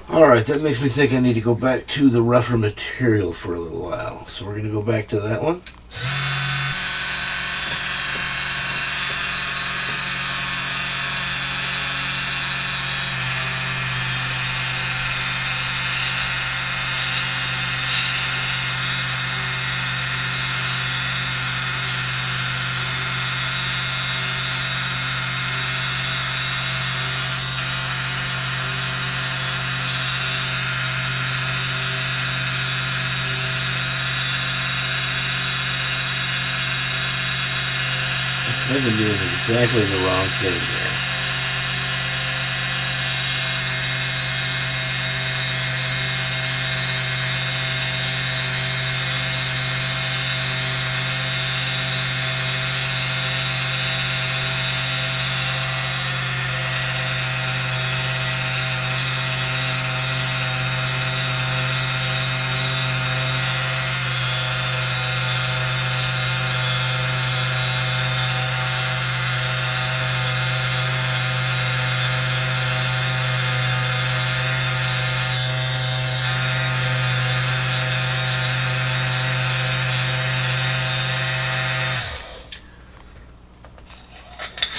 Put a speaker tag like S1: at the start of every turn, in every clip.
S1: Alright, that makes me think I need to go back to the rougher material for a little while. So we're going to go back to that one. I've been doing exactly the wrong thing here.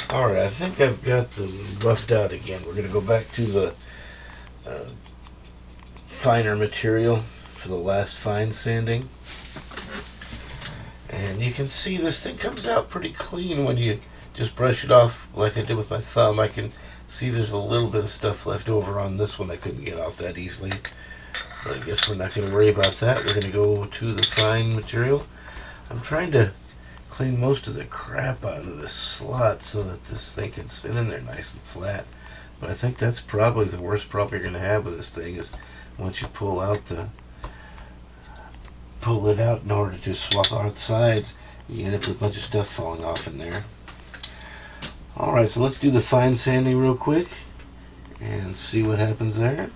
S1: Alright, I think I've got them buffed out again. We're going to go back to the finer material for the last fine sanding. And you can see this thing comes out pretty clean when you just brush it off like I did with my thumb. I can see there's a little bit of stuff left over on this one I couldn't get off that easily. But I guess we're not going to worry about that. We're going to go to the fine material. I'm trying to clean most of the crap out of this slot so that this thing can sit in there nice and flat. But I think that's probably the worst problem you're going to have with this thing is once you pull it out in order to swap out the sides, you end up with a bunch of stuff falling off in there. Alright, so let's do the fine sanding real quick and see what happens there.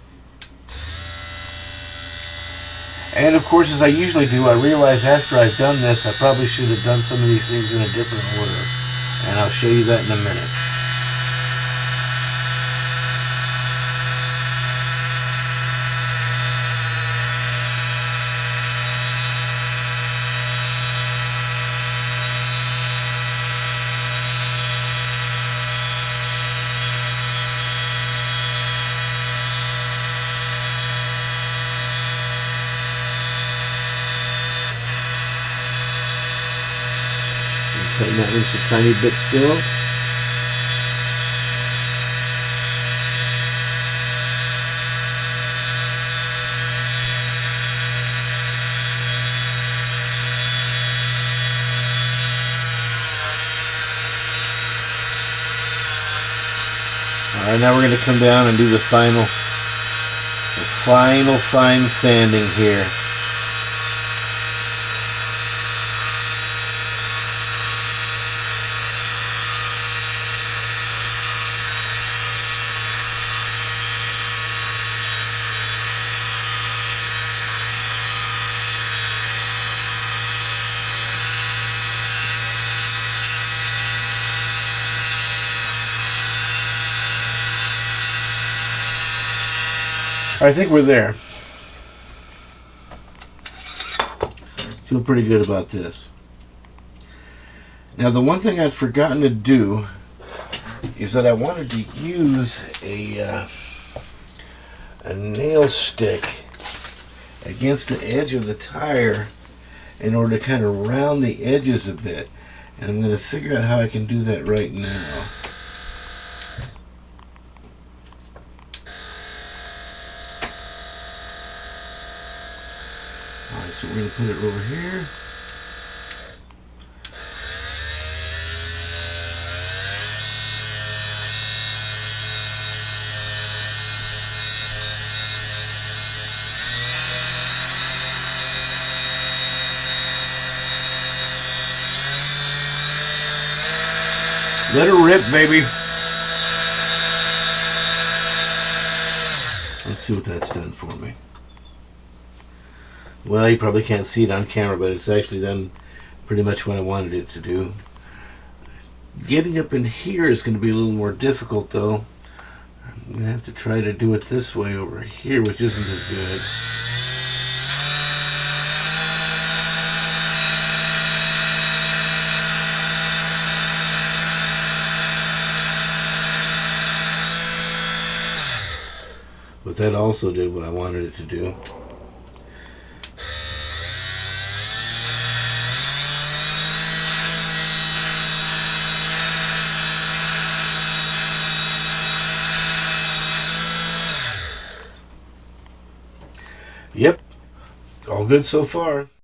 S1: And of course, as I usually do, I realize after I've done this, I probably should have done some of these things in a different order. And I'll show you that in a minute. Cutting that loose a tiny bit still. Alright, now we're going to come down and do the final fine sanding here. I think we're there. Feel pretty good about this. Now the one thing I'd forgotten to do is that I wanted to use a nail stick against the edge of the tire in order to kind of round the edges a bit. And I'm going to figure out how I can do that right now. Alright, so we're going to put it over here. Let her rip, baby. Let's see what that's done for me. Well, you probably can't see it on camera, but it's actually done pretty much what I wanted it to do. Getting up in here is going to be a little more difficult, though. I'm going to have to try to do it this way over here, which isn't as good. But that also did what I wanted it to do. Yep, all good so far.